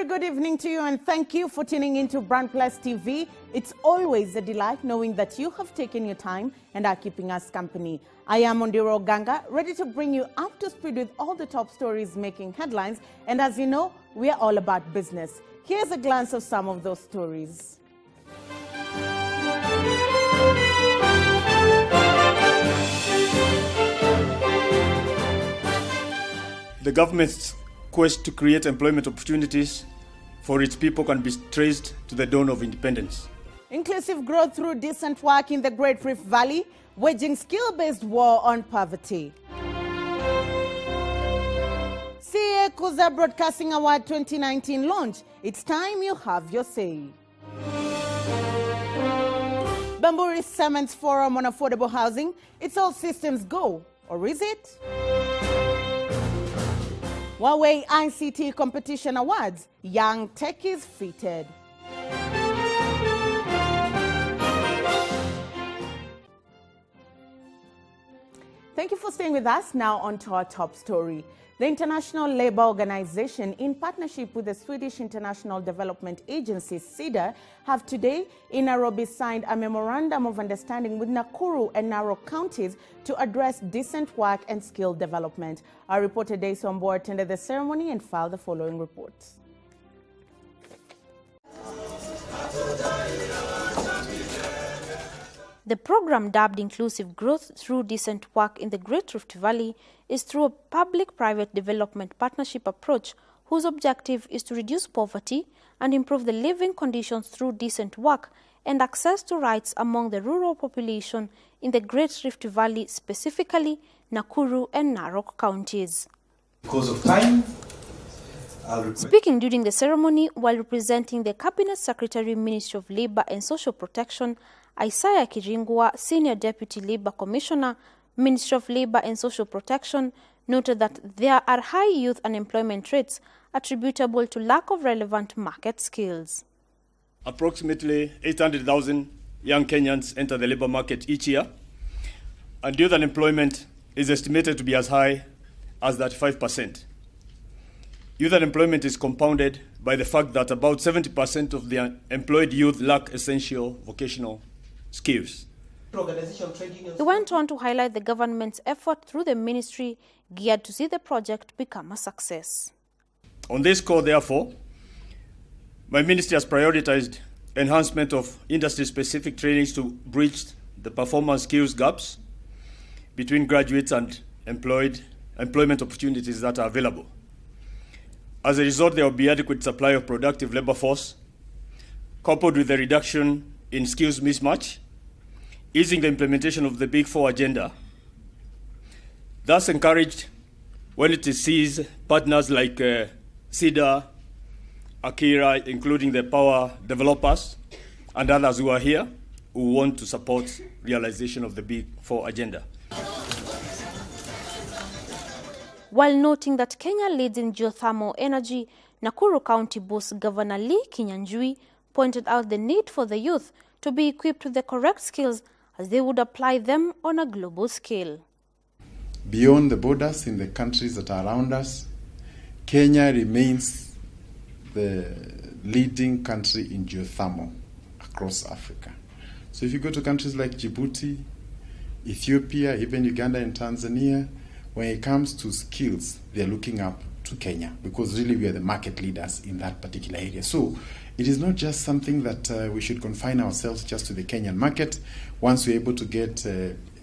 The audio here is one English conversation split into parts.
very good evening to you, and thank you for tuning into Brand Plus TV. It's always a delight knowing that you have taken your time and are keeping us company. I am Ondiro Ganga, ready to bring you up to speed with all the top stories making headlines. And as you know, we are all about business. Here's a glance of some of those stories. The government's quest to create employment opportunities for its people can be traced to the dawn of independence. Inclusive growth through decent work in the Great Rift Valley, waging skill-based war on poverty. CA Kuza Broadcasting Award 2019 launch. It's time you have your say. Bamburi Cements Forum on Affordable Housing. It's all systems go, or is it? Huawei ICT Competition Awards, young techies feted. Thank you for staying with us. Now on to our top story. The International Labour Organization, in partnership with the Swedish International Development Agency, SIDA, have today in Nairobi signed a memorandum of understanding with Nakuru and Narok counties to address decent work and skill development. Our reporter Daisy Ombo attended the ceremony and filed the following report. The program, dubbed Inclusive Growth Through Decent Work in the Great Rift Valley, is through a public-private development partnership approach whose objective is to reduce poverty and improve the living conditions through decent work and access to rights among the rural population in the Great Rift Valley, specifically Nakuru and Narok counties. Because of time, Speaking during the ceremony while representing the Cabinet Secretary, Ministry of Labour and Social Protection, Isaiah Kiringwa, Senior Deputy Labour Commissioner, Ministry of Labour and Social Protection, noted that there are high youth unemployment rates attributable to lack of relevant market skills. Approximately 800,000 young Kenyans enter the labour market each year, and youth unemployment is estimated to be as high as 35%. Youth unemployment is compounded by the fact that about 70% of the employed youth lack essential vocational skills. He went on to highlight the government's effort through the ministry geared to see the project become a success. On this score, therefore, my ministry has prioritized enhancement of industry-specific trainings to bridge the performance skills gaps between graduates and employment opportunities that are available. As a result, there will be adequate supply of productive labor force, coupled with a reduction in skills mismatch, easing the implementation of the Big Four agenda. Thus encouraged when it sees partners like SIDA, Akira, including the power developers and others who are here, who want to support realization of the Big Four agenda. While noting that Kenya leads in geothermal energy, Nakuru County boss Governor Lee Kinyanjui pointed out the need for the youth to be equipped with the correct skills as they would apply them on a global scale. Beyond the borders in the countries that are around us, Kenya remains the leading country in geothermal across Africa. So if you go to countries like Djibouti, Ethiopia, even Uganda and Tanzania, when it comes to skills, they're looking up to Kenya because really we are the market leaders in that particular area. So it is not just something that we should confine ourselves just to the Kenyan market. Once we're able to get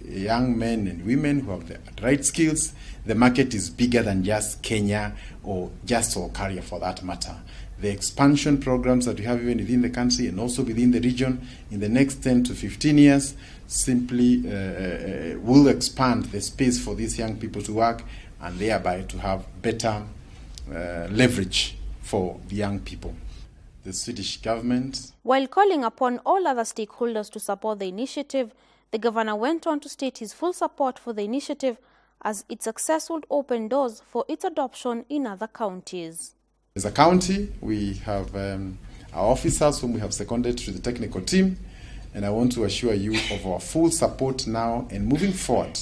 young men and women who have the right skills, the market is bigger than just Kenya or just Olkaria for that matter. The expansion programs that we have even within the country and also within the region in the next 10 to 15 years simply will expand the space for these young people to work and thereby to have better leverage for the young people. The Swedish government. While calling upon all other stakeholders to support the initiative, the governor went on to state his full support for the initiative as its success would open doors for its adoption in other counties. As a county, we have our officers whom we have seconded to the technical team, and I want to assure you of our full support now and moving forward.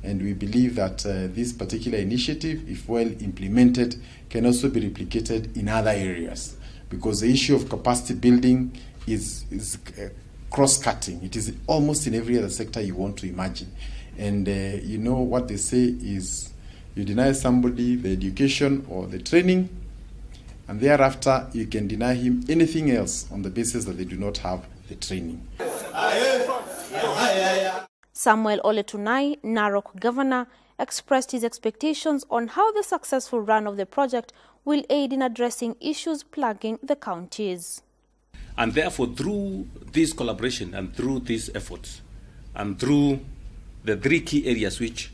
And we believe that this particular initiative, if well implemented, can also be replicated in other areas. because the issue of capacity building is cross-cutting. It is almost in every other sector you want to imagine. And you know what they say is, you deny somebody the education or the training, and thereafter you can deny him anything else on the basis that they do not have the training. Samuel Ole Tunai, Narok governor, expressed his expectations on how the successful run of the project will aid in addressing issues plaguing the counties. And therefore, through this collaboration and through these efforts and through the three key areas which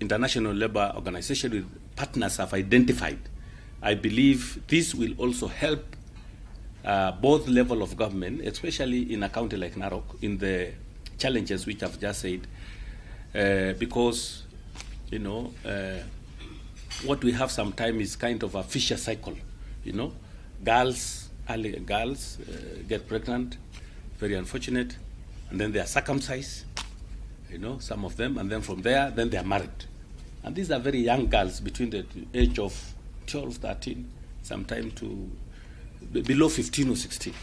International Labour Organization with partners have identified, I believe this will also help both level of government, especially in a county like Narok, in the challenges which I've just said, because, you know, what we have sometimes is kind of a vicious cycle. You know, early girls get pregnant, very unfortunate, and then they are circumcised, you know, some of them, and then from there, then they are married. And these are very young girls between the age of 12, 13, sometimes to below 15 or 16.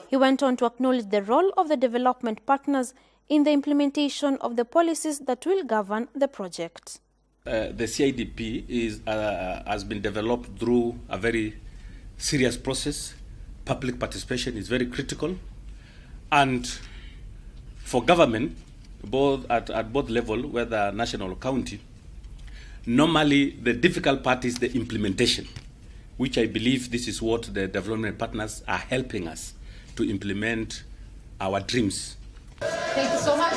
He went on to acknowledge the role of the development partners in the implementation of the policies that will govern the project. The CIDP has been developed through a very serious process. Public participation is very critical. And for government, at both levels, whether national or county, normally the difficult part is the implementation, which I believe this is what the development partners are helping us to implement our dreams. Thank you so much.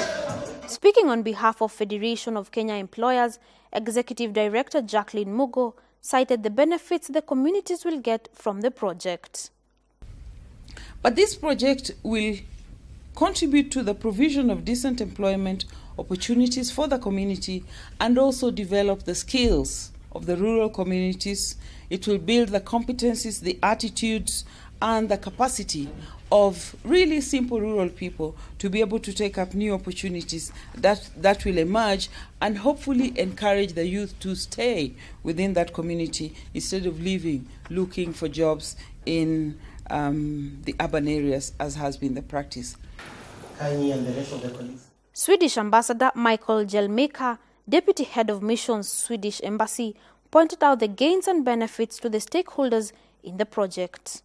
Speaking on behalf of Federation of Kenya Employers, Executive Director Jacqueline Mugo cited the benefits the communities will get from the project. But this project will contribute to the provision of decent employment opportunities for the community and also develop the skills of the rural communities. It will build the competencies, the attitudes, and the capacity of really simple rural people to be able to take up new opportunities that will emerge and hopefully encourage the youth to stay within that community instead of leaving, looking for jobs in the urban areas, as has been the practice. And the rest of the colleagues. Swedish Ambassador Michael Jelmeka, Deputy Head of Missions Swedish Embassy, pointed out the gains and benefits to the stakeholders in the project.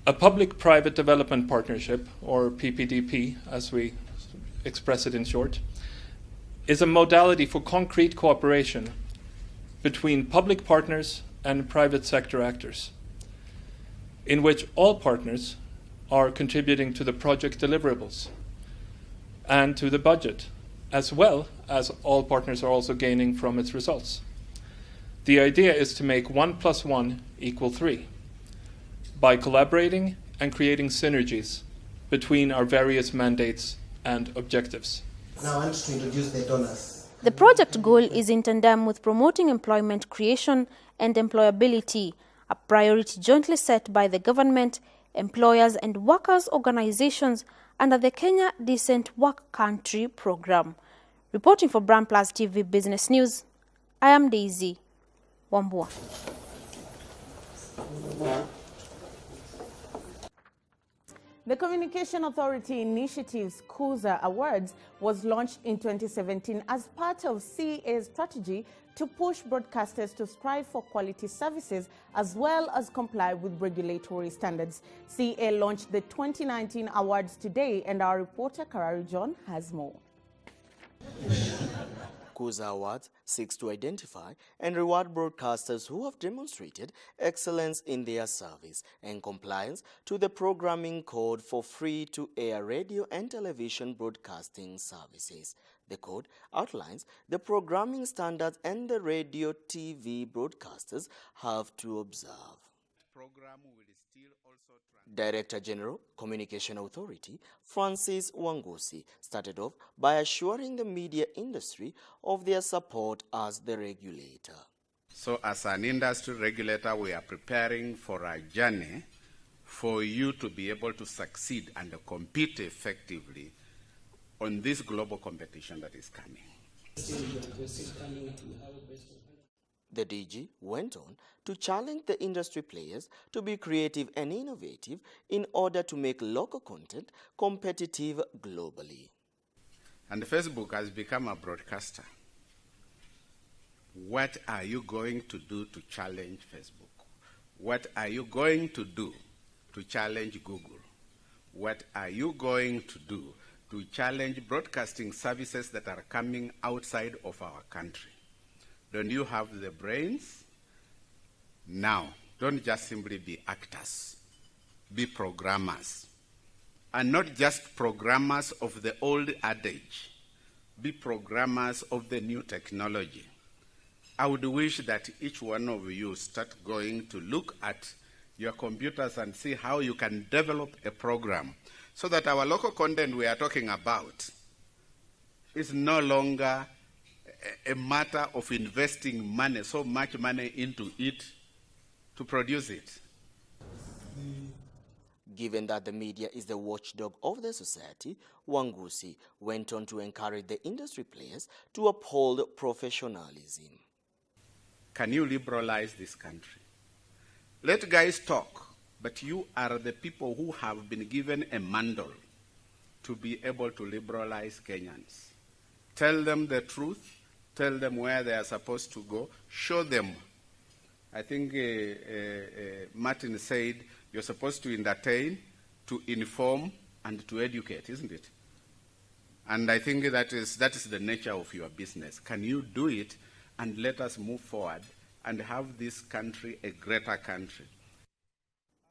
A public-private development partnership, or PPDP, as we express it in short, is a modality for concrete cooperation between public partners and private sector actors, in which all partners are contributing to the project deliverables and to the budget, as well as all partners are also gaining from its results. The idea is to make 1 + 1 = 3 by collaborating and creating synergies between our various mandates and objectives. Now I want to introduce the donors. The project goal is in tandem with promoting employment creation and employability, a priority jointly set by the government, employers and workers' organizations under the Kenya Decent Work Country program. Reporting for Brand Plus TV Business News, I am Daisy Wambua. The Communication Authority Initiative's Kuza Awards was launched in 2017 as part of CA's strategy to push broadcasters to strive for quality services as well as comply with regulatory standards. CA launched the 2019 awards today, and our reporter Karari John has more. Kuza Awards seeks to identify and reward broadcasters who have demonstrated excellence in their service and compliance to the programming code for free-to-air radio and television broadcasting services. The code outlines the programming standards and the radio TV broadcasters have to observe. Director General, Communication Authority, Francis Wangusi, started off by assuring the media industry of their support as the regulator. So as an industry regulator, we are preparing for a journey for you to be able to succeed and compete effectively on this global competition that is coming. The DG went on to challenge the industry players to be creative and innovative in order to make local content competitive globally. And Facebook has become a broadcaster. What are you going to do to challenge Facebook? What are you going to do to challenge Google? What are you going to do to challenge broadcasting services that are coming outside of our country? Don't you have the brains? Now, don't just simply be actors. Be programmers. And not just programmers of the old adage. Be programmers of the new technology. I would wish that each one of you start going to look at your computers and see how you can develop a program so that our local content we are talking about is no longer a matter of investing money, so much money into it to produce it. Given that the media is the watchdog of the society, Wangusi went on to encourage the industry players to uphold professionalism. Can you liberalize this country? Let guys talk, but you are the people who have been given a mandate to be able to liberalize Kenyans. Tell them the truth. Tell them where they are supposed to go. Show them. I think Martin said you're supposed to entertain, to inform, and to educate, isn't it? And I think that is the nature of your business. Can you do it and let us move forward and have this country a greater country?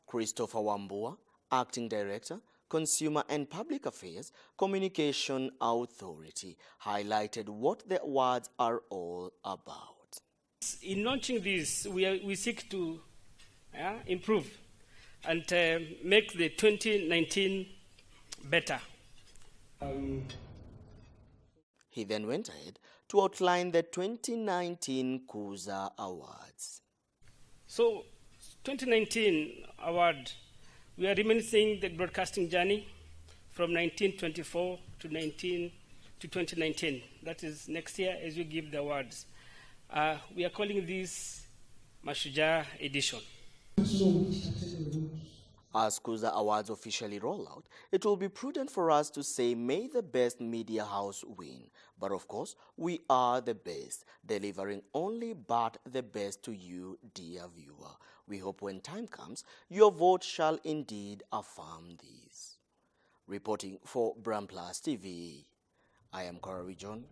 Christopher Wambua, Acting Director, Consumer and Public Affairs Communication Authority, highlighted what the awards are all about. In launching this, we seek to improve and make the 2019 better. He then went ahead to outline the 2019 Kuza Awards. So, 2019 award, we are reminiscing the broadcasting journey from 1924 to 2019. That is next year as we give the awards. We are calling this Mashujaa edition. As Kuza Awards officially roll out, it will be prudent for us to say, may the best media house win. But of course, we are the best, delivering only but the best to you, dear viewer. We hope when time comes, your vote shall indeed affirm this. Reporting for Bram Plus TV, I am Corey John.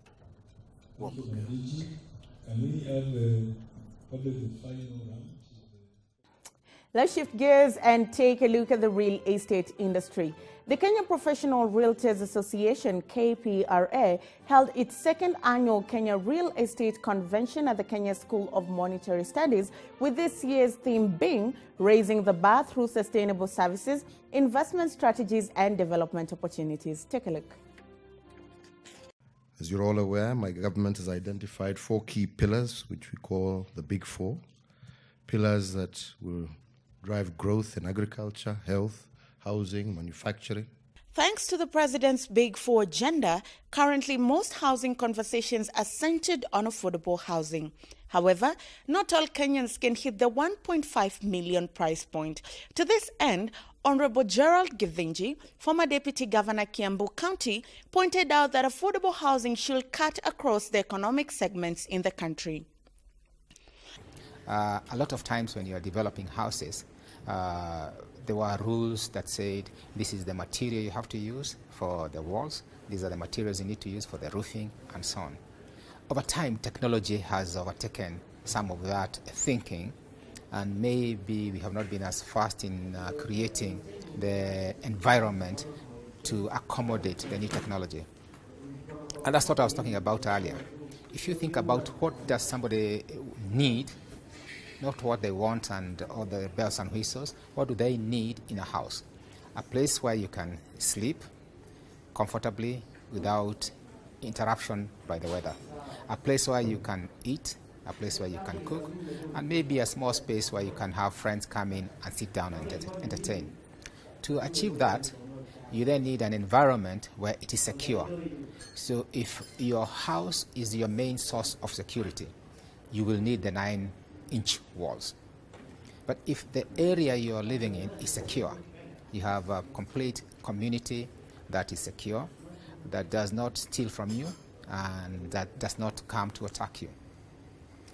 Let's shift gears and take a look at the real estate industry. The Kenya Professional Realtors Association, KPRA, held its second annual Kenya Real Estate Convention at the Kenya School of Monetary Studies, with this year's theme being Raising the Bar Through Sustainable Services, Investment Strategies and Development Opportunities. Take a look. As you're all aware, my government has identified 4 key pillars, which we call the Big Four. Pillars that will drive growth in agriculture, health, housing, manufacturing. Thanks to the President's Big Four agenda, currently most housing conversations are centered on affordable housing. However, not all Kenyans can hit the 1.5 million price point. To this end, Honorable Gerald Githinji, former Deputy Governor Kiambu County, pointed out that affordable housing should cut across the economic segments in the country. A lot of times when you are developing houses, there were rules that said this is the material you have to use for the walls, these are the materials you need to use for the roofing, and so on. Over time, technology has overtaken some of that thinking, and maybe we have not been as fast in creating the environment to accommodate the new technology. And that's what I was talking about earlier. If you think about what does somebody need, not what they want and all the bells and whistles, what do they need in a house? A place where you can sleep comfortably without interruption by the weather. A place where you can eat, a place where you can cook, and maybe a small space where you can have friends come in and sit down and entertain. To achieve that, you then need an environment where it is secure. So if your house is your main source of security, you will need the 9-inch walls. But if the area you're living in is secure, you have a complete community that is secure, that does not steal from you, and that does not come to attack you,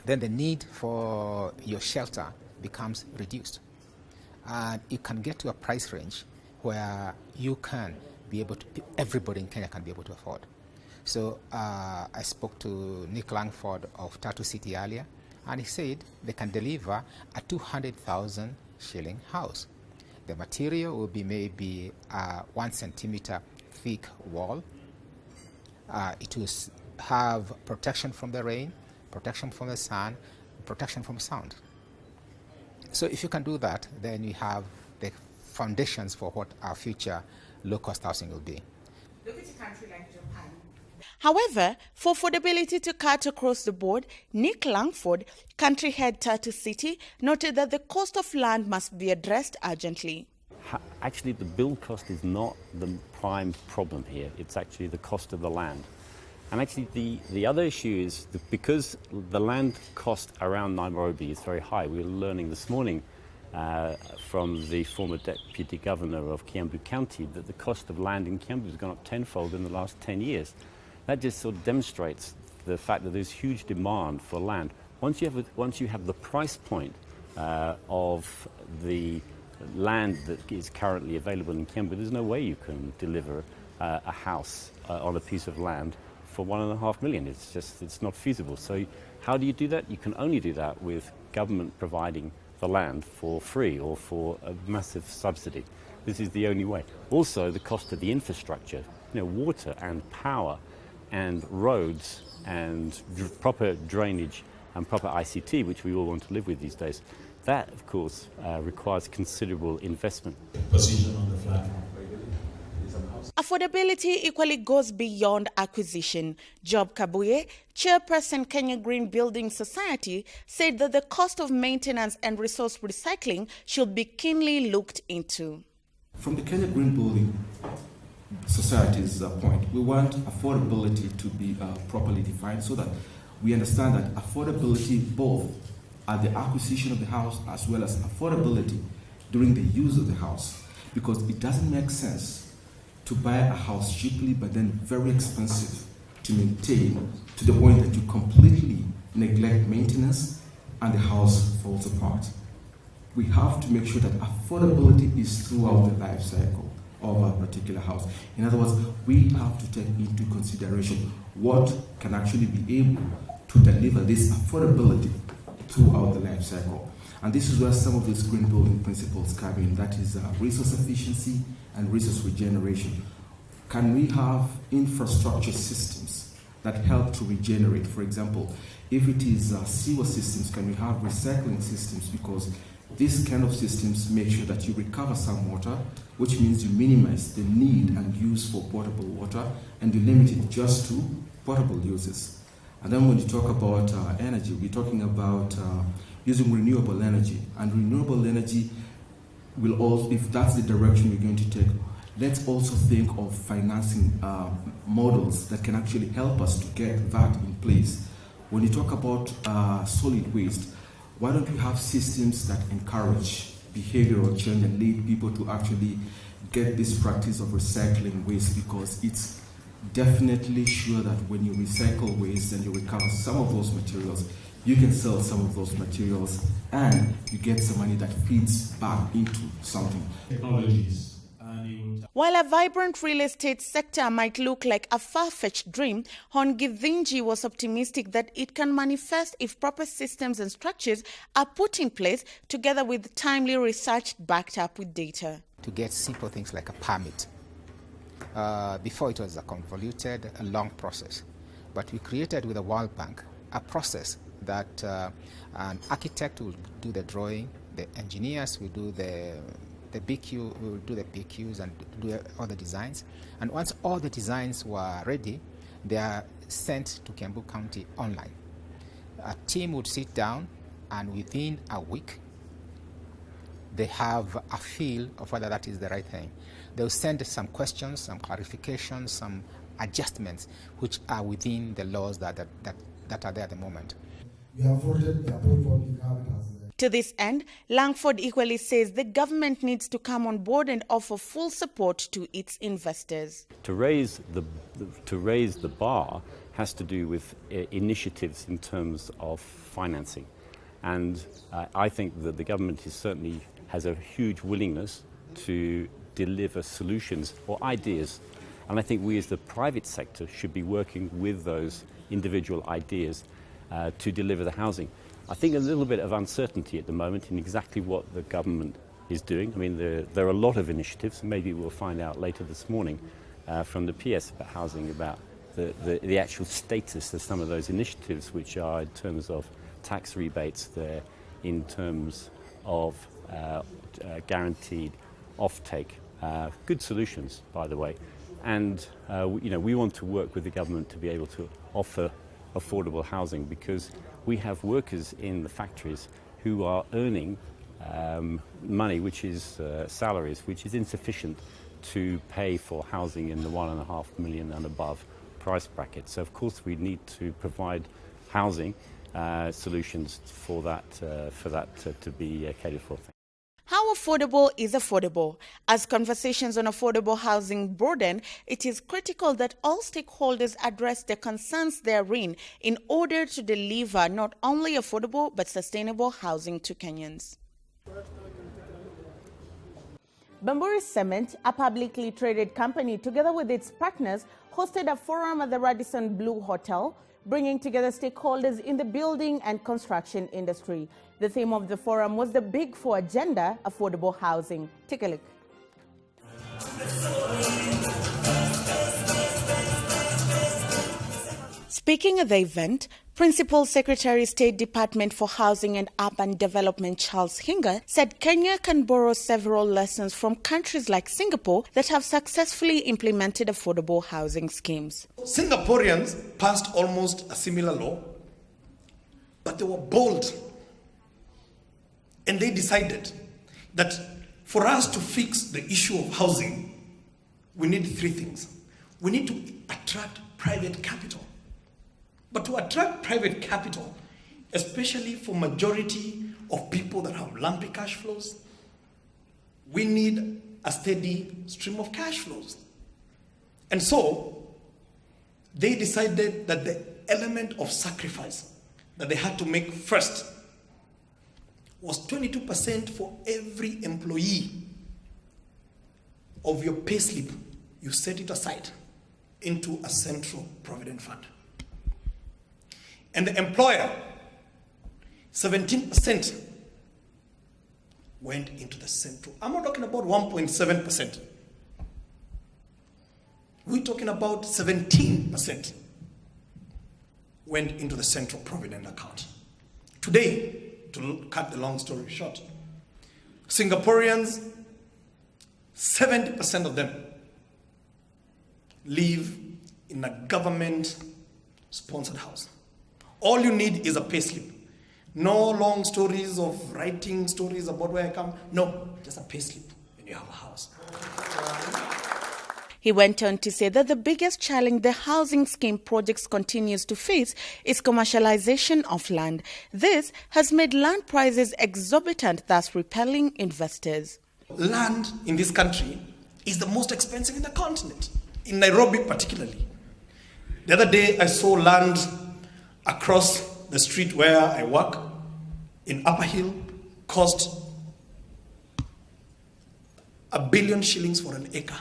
then the need for your shelter becomes reduced. And it can get to a price range where you can be able to, everybody in Kenya can be able to afford. So I spoke to Nick Langford of Tatu City earlier, and he said they can deliver a 200,000 shilling house. The material will be maybe a 1 centimeter thick wall. It will have protection from the rain, protection from the sun, protection from sound. So if you can do that, then you have the foundations for what our future low-cost housing will be. Look at a country like Japan. However, for affordability to cut across the board, Nick Langford, country head Tatu City, noted that the cost of land must be addressed urgently. Actually, the build cost is not the prime problem here. It's actually the cost of the land. And actually, the other issue is that because the land cost around Nairobi is very high. We were learning this morning from the former deputy governor of Kiambu County that the cost of land in Kiambu has gone up tenfold in the last 10 years. That just sort of demonstrates the fact that there's huge demand for land. Once you have the price point of the land that is currently available in Kiambu, there's no way you can deliver a house on a piece of land for 1.5 million. It's not feasible. So how do you do that? You can only do that with government providing the land for free or for a massive subsidy. This is the only way. Also, the cost of the infrastructure, water and power and roads and proper drainage and proper ICT, which we all want to live with these days. That, of course, requires considerable investment. Position on the platform. Affordability equally goes beyond acquisition. Job Kabuye, chairperson Kenya Green Building Society, said that the cost of maintenance and resource recycling should be keenly looked into. From the Kenya Green Building Society's point, we want affordability to be properly defined so that we understand that affordability both at the acquisition of the house as well as affordability during the use of the house, because it doesn't make sense to buy a house cheaply but then very expensive to maintain, to the point that you completely neglect maintenance and the house falls apart. We have to make sure that affordability is throughout the life cycle of a particular house. In other words, we have to take into consideration what can actually be able to deliver this affordability throughout the life cycle. And this is where some of these green building principles come in, that is resource efficiency and resource regeneration. Can we have infrastructure systems that help to regenerate? For example, if it is sewer systems, can we have recycling systems? Because these kind of systems make sure that you recover some water, which means you minimize the need and use for potable water, and you limit it just to potable uses. And then when you talk about energy, we're talking about using renewable energy. And renewable energy will also, if that's the direction we're going to take, let's also think of financing models that can actually help us to get that in place. When you talk about solid waste, why don't we have systems that encourage behavioral change and lead people to actually get this practice of recycling waste? Because it's definitely sure that when you recycle waste and you recover some of those materials, you can sell some of those materials and you get some money that feeds back into something. Technologies. While a vibrant real estate sector might look like a far-fetched dream, Hon Githinji was optimistic that it can manifest if proper systems and structures are put in place together with timely research backed up with data. To get simple things like a permit. Before it was a convoluted, a long process. But we created with the World Bank a process that an architect will do the drawing, the engineers will do the BQ, we will do the PQs and do all the designs. And once all the designs were ready, they are sent to Kiambu County online. A team would sit down, and within a week, they have a feel of whether that is the right thing. They'll send some questions, some clarifications, some adjustments, which are within the laws that are there at the moment. We have voted the approach public habit as To this end, Langford equally says the government needs to come on board and offer full support to its investors. To raise the bar has to do with initiatives in terms of financing. And I think that the government certainly has a huge willingness to deliver solutions or ideas. And I think we as the private sector should be working with those individual ideas to deliver the housing. I think a little bit of uncertainty at the moment in exactly what the government is doing. I mean, there are a lot of initiatives. Maybe we'll find out later this morning from the PS about housing, about the actual status of some of those initiatives, which are in terms of tax rebates, there in terms of guaranteed offtake. Good solutions, by the way. And we want to work with the government to be able to offer affordable housing, because we have workers in the factories who are earning money, which is salaries, which is insufficient to pay for housing in the $1.5 million and above price bracket. So of course we need to provide housing solutions for that to be catered for. How affordable is affordable? As conversations on affordable housing broaden, it is critical that all stakeholders address the concerns therein in order to deliver not only affordable but sustainable housing to Kenyans. Bamburi Cement, a publicly traded company, together with its partners, hosted a forum at the Radisson Blu Hotel, bringing together stakeholders in the building and construction industry. The theme of the forum was the Big Four agenda, affordable housing. Take a look. Speaking at the event, Principal Secretary State Department for Housing and Urban Development Charles Hinga said Kenya can borrow several lessons from countries like Singapore that have successfully implemented affordable housing schemes. Singaporeans passed almost a similar law, but they were bold. And they decided that for us to fix the issue of housing, we need three things. We need to attract private capital. But to attract private capital, especially for majority of people that have lumpy cash flows, we need a steady stream of cash flows. And so they decided that the element of sacrifice that they had to make first was 22% for every employee of your payslip. You set it aside into a central provident fund. And the employer, 17% went into the central. I'm not talking about 1.7%. We're talking about 17% went into the central provident account. Today, to cut the long story short, Singaporeans, 70% of them live in a government-sponsored house. All you need is a payslip. No long stories of writing stories about where I come. No, just a payslip and you have a house. He went on to say that the biggest challenge the housing scheme projects continues to face is commercialization of land. This has made land prices exorbitant, thus repelling investors. Land in this country is the most expensive in the continent, in Nairobi particularly. The other day I saw land across the street where I work in Upper Hill cost 1 billion shillings for an acre.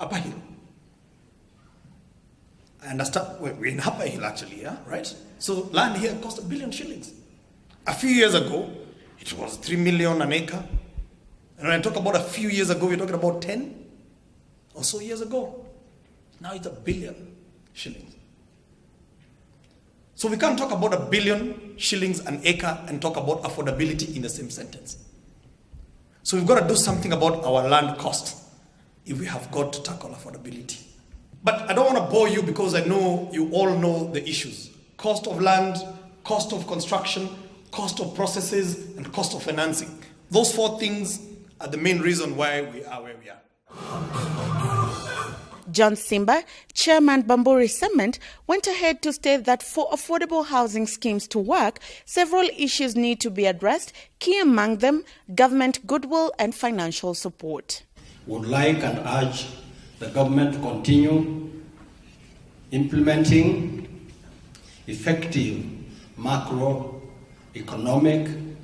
Upper Hill. I understand, we're in Upper Hill actually, yeah, right? So land here cost 1 billion shillings. A few years ago, it was 3 million an acre. And when I talk about a few years ago, we're talking about 10 or so years ago. Now it's 1 billion shillings. So we can't talk about 1 billion shillings an acre and talk about affordability in the same sentence. So we've got to do something about our land cost if we have got to tackle affordability. But I don't want to bore you because I know you all know the issues. Cost of land, cost of construction, cost of processes, and cost of financing. Those 4 things are the main reason why we are where we are. John Simba, Chairman Bamburi Cement, went ahead to state that for affordable housing schemes to work, several issues need to be addressed, key among them government goodwill and financial support. Would like and urge the government to continue implementing effective macroeconomic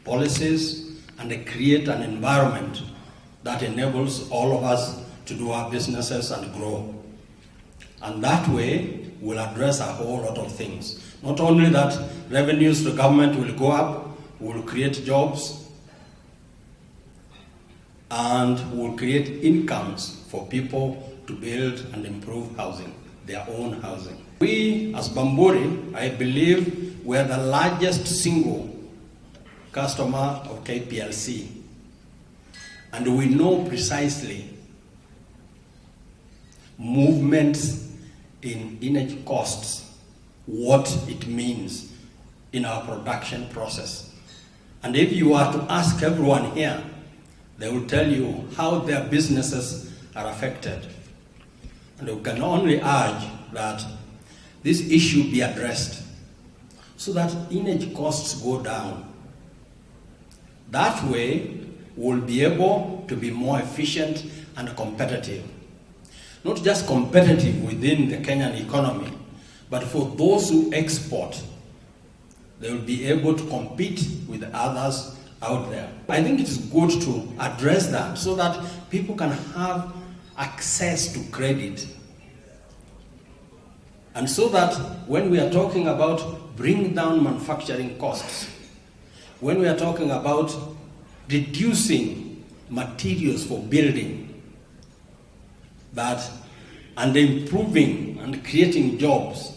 policies and create an environment that enables all of us to do our businesses and grow. And that way we'll address a whole lot of things. Not only that revenues to the government will go up, we'll create jobs, and we'll create incomes for people to build and improve housing, their own housing. We, as Bamburi, I believe we're the largest single customer of KPLC, and we know precisely movements in energy costs, what it means in our production process. And if you are to ask everyone here, they will tell you how their businesses are affected. And we can only urge that this issue be addressed so that energy costs go down. That way, we'll be able to be more efficient and competitive. Not just competitive within the Kenyan economy, but for those who export, they will be able to compete with others out there. I think it is good to address that so that people can have access to credit. And so that when we are talking about bringing down manufacturing costs, when we are talking about reducing materials for building, that and improving and creating jobs,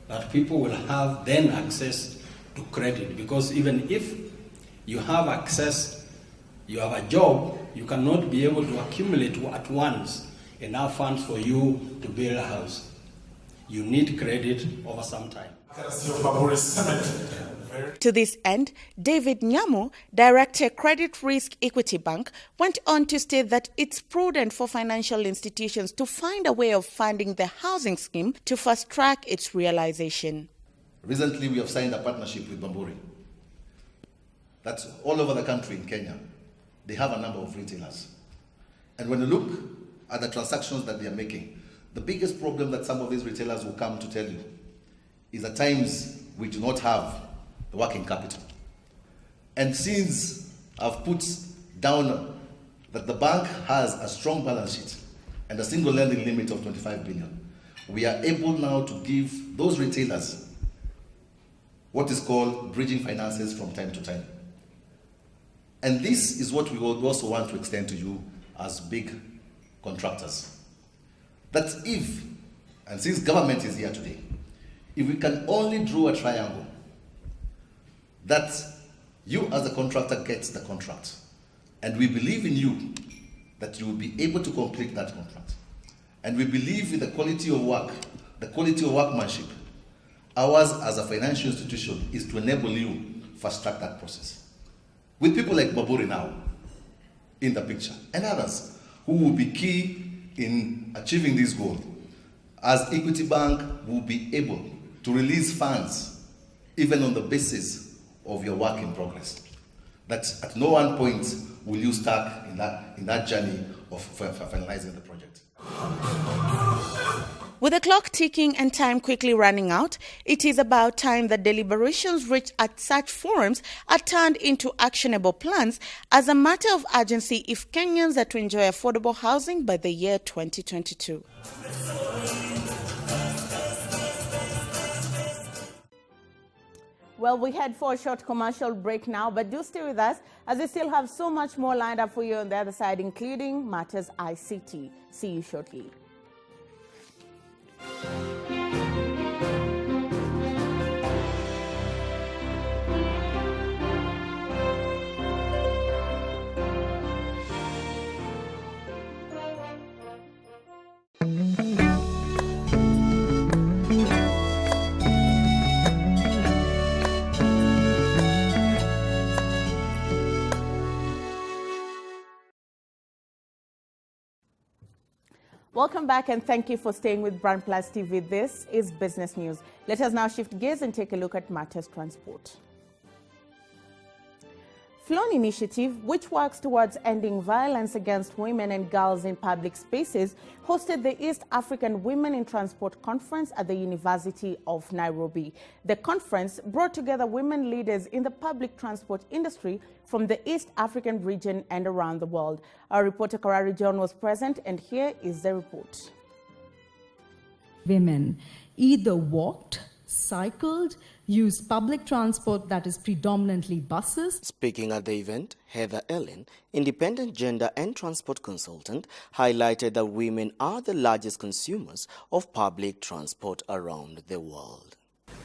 that people will have then access to credit. Because even if you have access, you have a job, you cannot be able to accumulate at once enough funds for you to build a house. You need credit over some time. To this end, David Nyamu, Director Credit Risk Equity Bank, went on to state that it's prudent for financial institutions to find a way of funding the housing scheme to fast-track its realization. Recently, we have signed a partnership with Bamburi. That's all over the country in Kenya. They have a number of retailers. And when you look at the transactions that they are making, the biggest problem that some of these retailers will come to tell you is at times we do not have the working capital. And since I've put down that the bank has a strong balance sheet and a single lending limit of 25 billion, we are able now to give those retailers what is called bridging finances from time to time. And this is what we would also want to extend to you as big contractors. That if, and since government is here today, if we can only draw a triangle, that you as a contractor gets the contract, and we believe in you that you will be able to complete that contract, and we believe in the quality of work, the quality of workmanship. Ours as a financial institution is to enable you fast track that process. With people like Bamburi now in the picture, and others who will be key in achieving this goal, as Equity Bank will be able to release funds even on the basis of your work in progress. That at no one point will you stuck in that journey of finalizing the project. With the clock ticking and time quickly running out, it is about time that deliberations reached at such forums are turned into actionable plans as a matter of urgency if Kenyans are to enjoy affordable housing by the year 2022. Well, we head for a short commercial break now, but do stay with us as we still have so much more lined up for you on the other side, including matters ICT. See you shortly. Welcome back and thank you for staying with Brand Plus TV. This is Business News. Let us now shift gears and take a look at matters transport. Flown Initiative, which works towards ending violence against women and girls in public spaces, hosted the East African Women in Transport Conference at the University of Nairobi. The conference brought together women leaders in the public transport industry from the East African region and around the world. Our reporter Karari John was present, and here is the report. Women either walked, cycled, use public transport that is predominantly buses. Speaking at the event, Heather Ellen, independent gender and transport consultant, highlighted that women are the largest consumers of public transport around the world.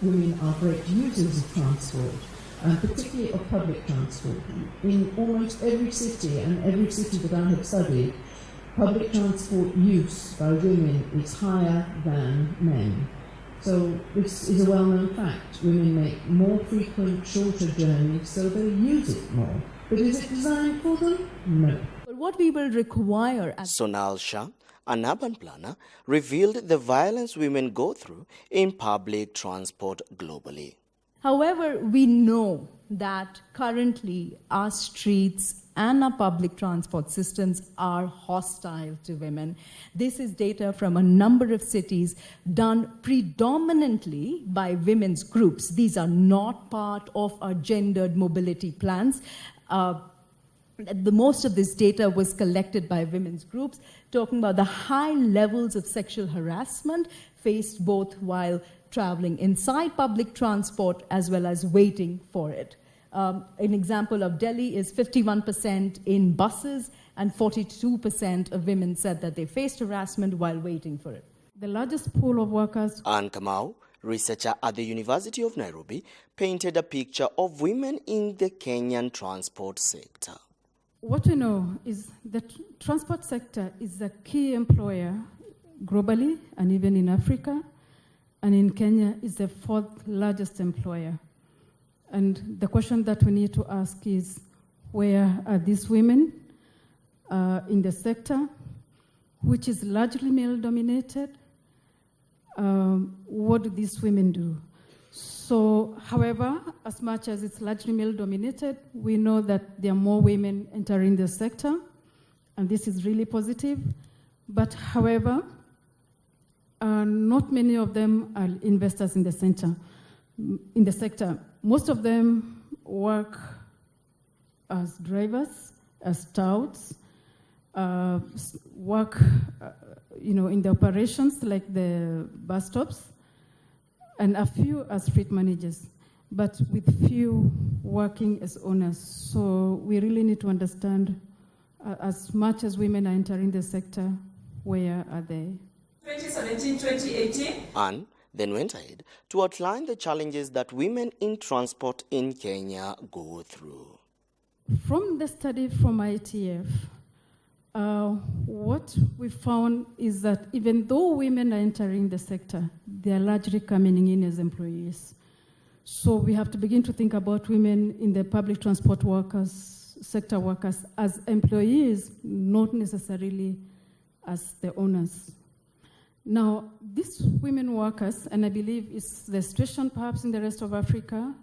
Women are great users of transport, and particularly of public transport. In almost every city, and every city that I have studied, public transport use by women is higher than men. So this is a well-known fact. Women make more frequent, shorter journeys, so they use it more. But is it designed for them? No. But what we will require... Sonal Shah, an urban planner, revealed the violence women go through in public transport globally. However, we know that currently our streets and our public transport systems are hostile to women. This is data from a number of cities done predominantly by women's groups. These are not part of our gendered mobility plans. Most of this data was collected by women's groups, talking about the high levels of sexual harassment faced both while traveling inside public transport as well as waiting for it. An example of Delhi is 51% in buses, and 42% of women said that they faced harassment while waiting for it. The largest pool of workers... Anne Kamau, researcher at the University of Nairobi, painted a picture of women in the Kenyan transport sector. What we know is that transport sector is a key employer globally and even in Africa, and in Kenya is the fourth largest employer. And the question that we need to ask is, where are these women in the sector, which is largely male-dominated? What do these women do? So, however, as much as it's largely male-dominated, we know that there are more women entering the sector, and this is really positive. But, however, not many of them are investors in the sector. Most of them work as drivers, as touts, work, in the operations like the bus stops, and a few as fleet managers, but with few working as owners. So we really need to understand, as much as women are entering the sector, where are they? 2017-2018. Anne then went ahead to outline the challenges that women in transport in Kenya go through. From the study from ITF, what we found is that even though women are entering the sector, they are largely coming in as employees. So we have to begin to think about women in the public transport workers, sector workers, as employees, not necessarily as the owners. Now, these women workers, and I believe it's the situation perhaps in the rest of Africa,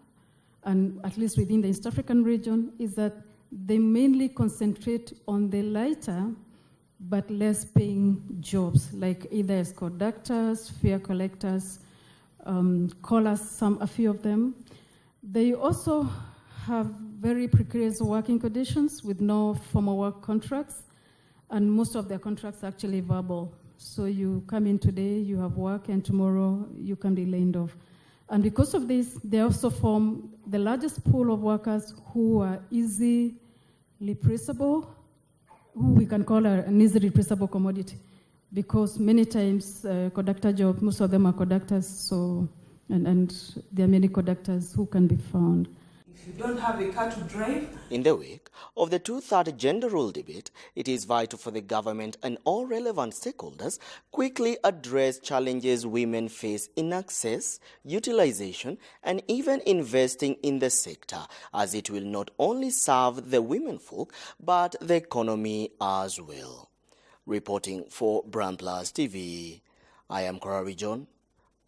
and at least within the East African region, is that they mainly concentrate on the lighter but less paying jobs, like either as conductors, fare collectors, callers, a few of them. They also have very precarious working conditions with no formal work contracts, and most of their contracts are actually verbal. So you come in today, you have work, and tomorrow you can be laid off. And because of this, they also form the largest pool of workers who are easily replaceable, who we can call an easily replaceable commodity, because many times conductor jobs, most of them are conductors, so and there are many conductors who can be found. If you don't have a car to drive. In the wake of the 2/3 gender role debate, it is vital for the government and all relevant stakeholders quickly address challenges women face in access, utilization, and even investing in the sector, as it will not only serve the women folk, but the economy as well. Reporting for Brand Plus TV, I am Korari John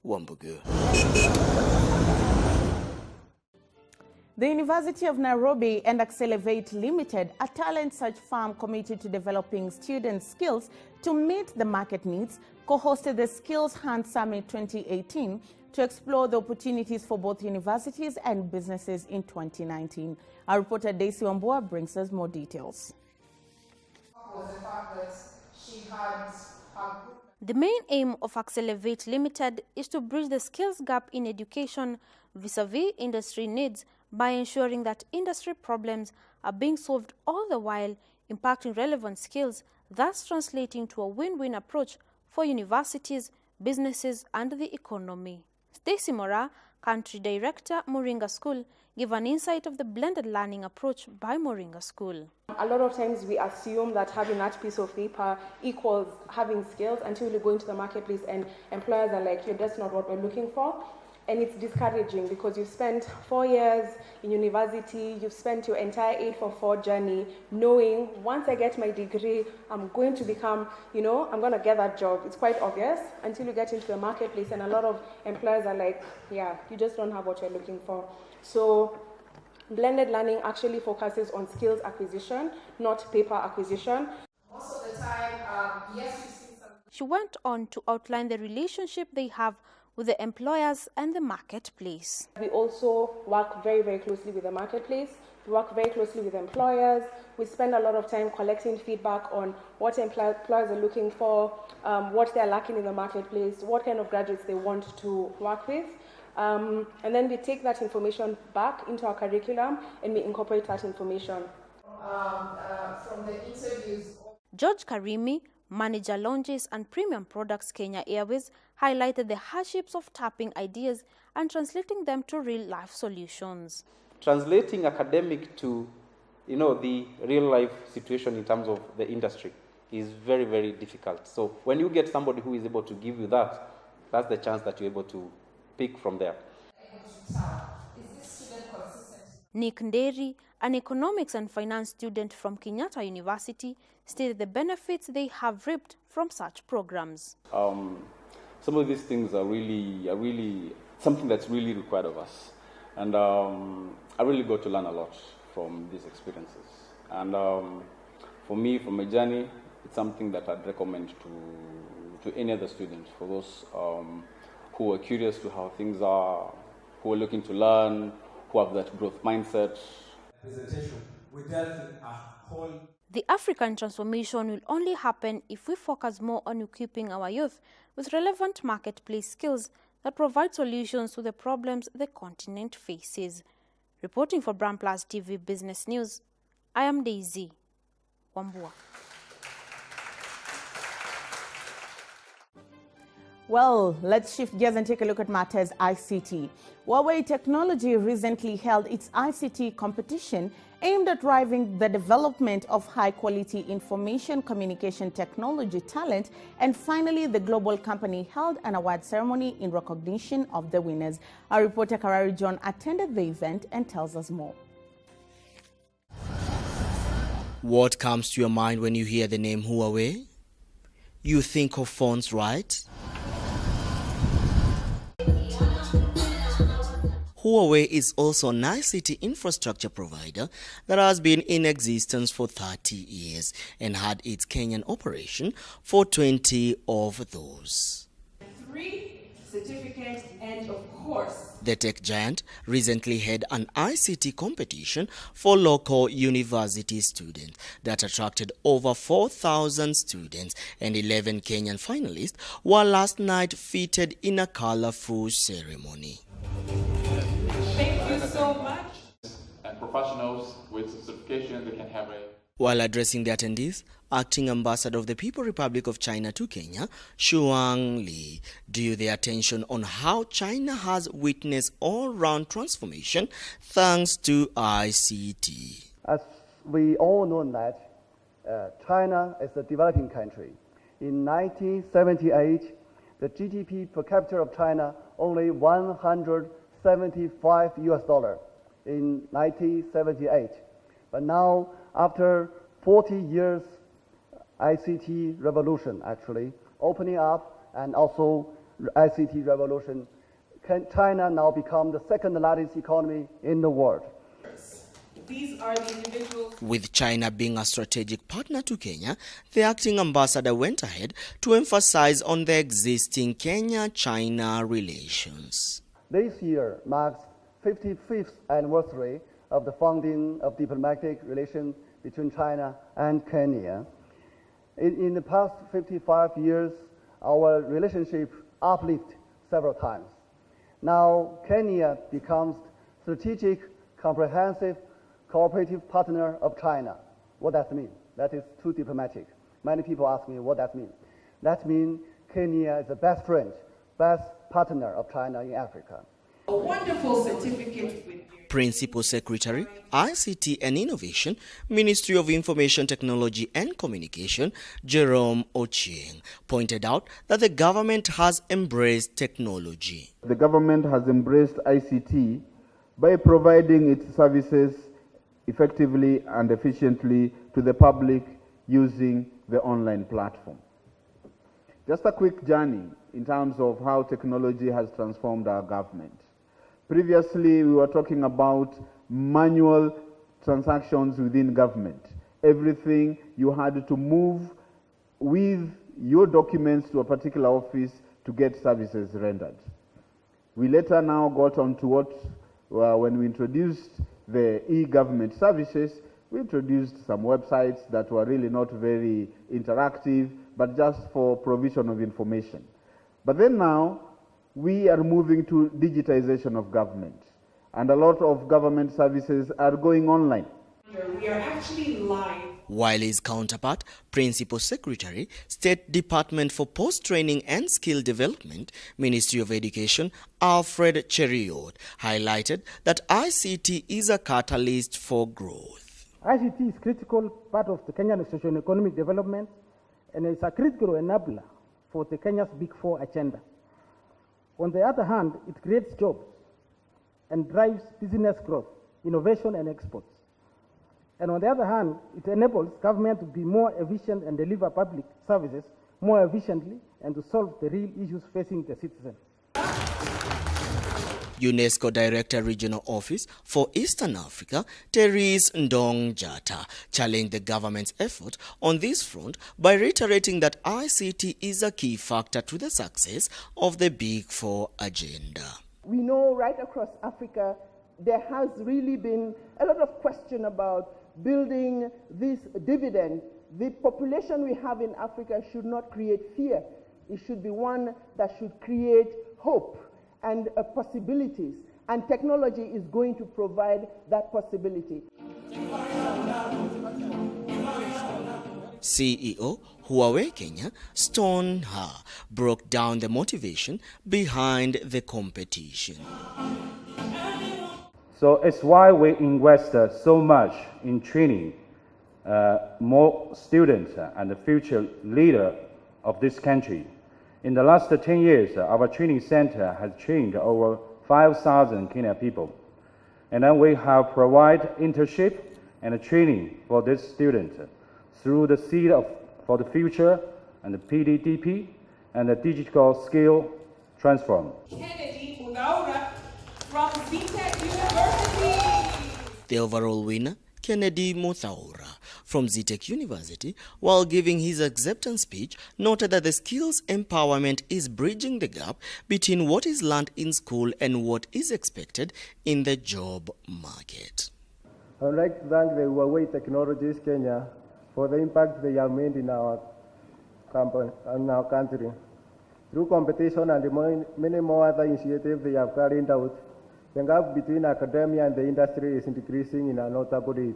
Wambugu. The University of Nairobi and Accelerate Limited, a talent search firm committed to developing student skills to meet the market needs, co-hosted the Skills Hunt Summit 2018 to explore the opportunities for both universities and businesses in 2019. Our reporter Daisy Wambua brings us more details. The main aim of Accelerate Limited is to bridge the skills gap in education vis-a-vis industry needs by ensuring that industry problems are being solved all the while impacting relevant skills, thus translating to a win-win approach for universities, businesses, and the economy. Stacey Mora, Country Director, Moringa School, gave an insight of the blended learning approach by Moringa School. A lot of times we assume that having that piece of paper equals having skills until you go into the marketplace and employers are like, that's not what we're looking for. And it's discouraging because you've spent 4 years in university, you've spent your entire 844 journey knowing once I get my degree, I'm going to become, I'm going to get that job. It's quite obvious until you get into the marketplace, and a lot of employers are like, yeah, you just don't have what you're looking for. So blended learning actually focuses on skills acquisition, not paper acquisition. Most of the time, yes, you see some. She went on to outline the relationship they have with the employers and the marketplace. We also work very, very closely with the marketplace. We work very closely with employers. We spend a lot of time collecting feedback on what employers are looking for, what they're lacking in the marketplace, what kind of graduates they want to work with. And then we take that information back into our curriculum and we incorporate that information. From the interviews. George Karimi, Manager Lounges and Premium Products Kenya Airways, highlighted the hardships of tapping ideas and translating them to real-life solutions. Translating academic to, the real-life situation in terms of the industry is very, very difficult. So when you get somebody who is able to give you that, that's the chance that you're able to pick from there. Nick Nderi, an economics and finance student from Kenyatta University, stated the benefits they have reaped from such programs. Some of these things are really something that's really required of us. And I really got to learn a lot from these experiences. And for me, from my journey, it's something that I'd recommend to any other student, for those who are curious to how things are, who are looking to learn, who have that growth mindset. We dealt with a whole. The African transformation will only happen if we focus more on equipping our youth with relevant marketplace skills that provide solutions to the problems the continent faces. Reporting for Brand Plus TV Business News, I am Daisy Wambua. Well, let's shift gears and take a look at matters ICT. Huawei Technology recently held its ICT competition aimed at driving the development of high-quality information communication technology talent, and finally, the global company held an award ceremony in recognition of the winners. Our reporter Karari John attended the event and tells us more. What comes to your mind when you hear the name Huawei? You think of phones, right? Huawei is also an ICT infrastructure provider that has been in existence for 30 years and had its Kenyan operation for 20 of those. 3 certificates and, of course, the tech giant recently had an ICT competition for local university students that attracted over 4,000 students, and 11 Kenyan finalists were last night featured in a colorful ceremony. Thank you so much. And professionals with certification that can have a... While addressing the attendees, Acting Ambassador of the People's Republic of China to Kenya, Shuang Li, drew their attention on how China has witnessed all-round transformation thanks to ICT. As we all know that China is a developing country. In 1978, the GDP per capita of China only $175 in 1978. But now, after 40 years ICT revolution, actually, opening up and also ICT revolution. China now become the second largest economy in the world. These are the individuals. With China being a strategic partner to Kenya, the acting ambassador went ahead to emphasize on the existing Kenya-China relations. This year marks 55th anniversary of the founding of diplomatic relations between China and Kenya. In the past 55 years, our relationship uplifted several times. Now, Kenya becomes strategic, comprehensive, cooperative partner of China. What does that mean? That is too diplomatic. Many people ask me what that means. That means Kenya is the best friend, best partner of China in Africa. A wonderful certificate with Principal Secretary, ICT and Innovation, Ministry of Information Technology and Communication, Jerome Ochieng, pointed out that the government has embraced technology. The government has embraced ICT by providing its services effectively and efficiently to the public using the online platform. Just a quick journey in terms of how technology has transformed our government. Previously, we were talking about manual transactions within government. Everything you had to move with your documents to a particular office to get services rendered. We later now got onto what, when we introduced the e-government services, we introduced some websites that were really not very interactive, but just for provision of information. But then now, we are moving to digitization of government, and a lot of government services are going online. We are actually live. While his counterpart, Principal Secretary, State Department for Post-Training and Skill Development, Ministry of Education, Alfred Cheriot, highlighted that ICT is a catalyst for growth. ICT is a critical part of the Kenyan socio-economic development, and it's a critical enabler for the Kenya's Big Four agenda. On the other hand, it creates jobs and drives business growth, innovation and exports. And on the other hand, it enables government to be more efficient and deliver public services more efficiently and to solve the real issues facing the citizens. UNESCO Director Regional Office for Eastern Africa, Therese Ndong-Jata, challenged the government's effort on this front by reiterating that ICT is a key factor to the success of the Big Four agenda. We know right across Africa there has really been a lot of question about building this dividend. The population we have in Africa should not create fear. It should be one that should create hope and possibilities. And technology is going to provide that possibility. CEO Huawei Kenya, Stone Ha, broke down the motivation behind the competition. So it's why we invest so much in training more students and the future leader of this country. In the last 10 years, our training center has trained over 5,000 Kenyan people. And then we have provided internship and training for these students through the Seed for the Future and the PDTP and the Digital Skill Transform. Kennedy Mugaura from ZTech University. The overall winner, Kennedy Muthaura from ZTech University, while giving his acceptance speech, noted that the skills empowerment is bridging the gap between what is learned in school and what is expected in the job market. I would like to thank the Huawei Technologies Kenya for the impact they have made in our country. Through competition and many more other initiatives they have carried out, the gap between academia and the industry is decreasing in a notable rate.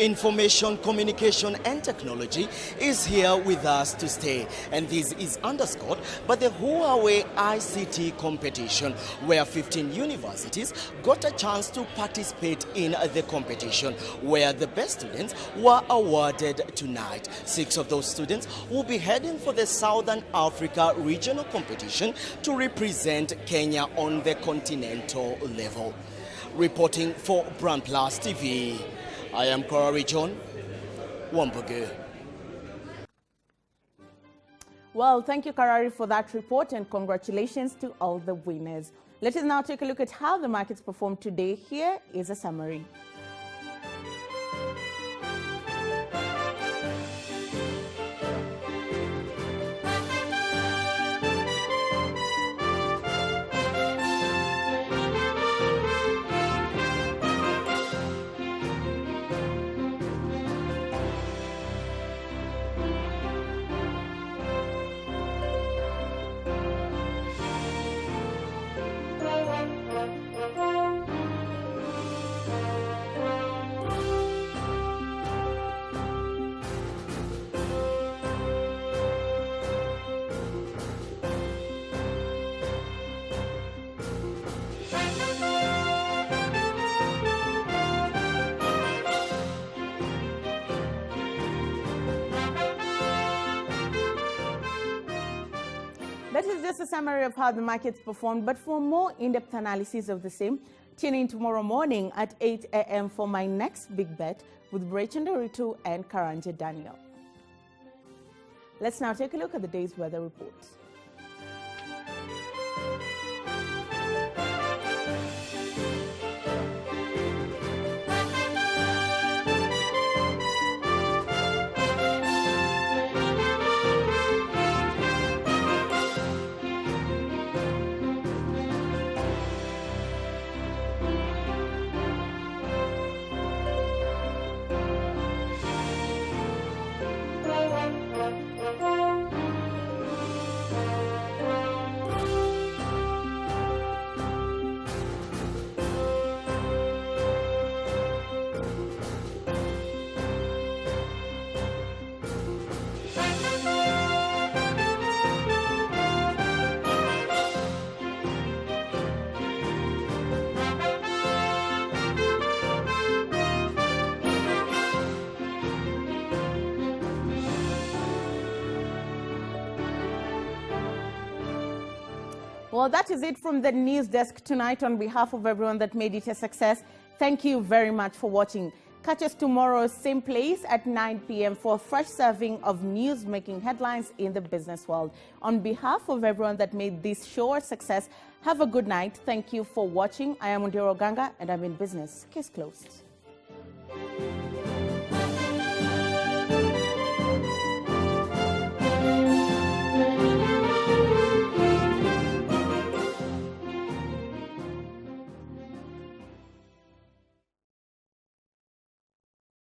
Information, communication and technology is here with us to stay, and this is underscored by the Huawei ICT competition, where 15 universities got a chance to participate in the competition, where the best students were awarded tonight. 6 of those students will be heading for the Southern Africa regional competition to represent Kenya on the continental level. Reporting for Brand Plus TV, I am Korari John Wambugu. Well, thank you, Karari, for that report, and congratulations to all the winners. Let us now take a look at how the markets performed today. Here is a summary. That is just a summary of how the markets performed, but for more in-depth analysis of the same, tune in tomorrow morning at 8 a.m. for my next big bet with Brechan Doritu and Karanja Daniel. Let's now take a look at the day's weather report. Well, that is it from the news desk tonight. On behalf of everyone that made it a success, thank you very much for watching. Catch us tomorrow, same place at 9 p.m. for a fresh serving of news making headlines in the business world. On behalf of everyone that made this show a success, have a good night. Thank you for watching. I am Undiro Ganga and I'm in business. Case closed.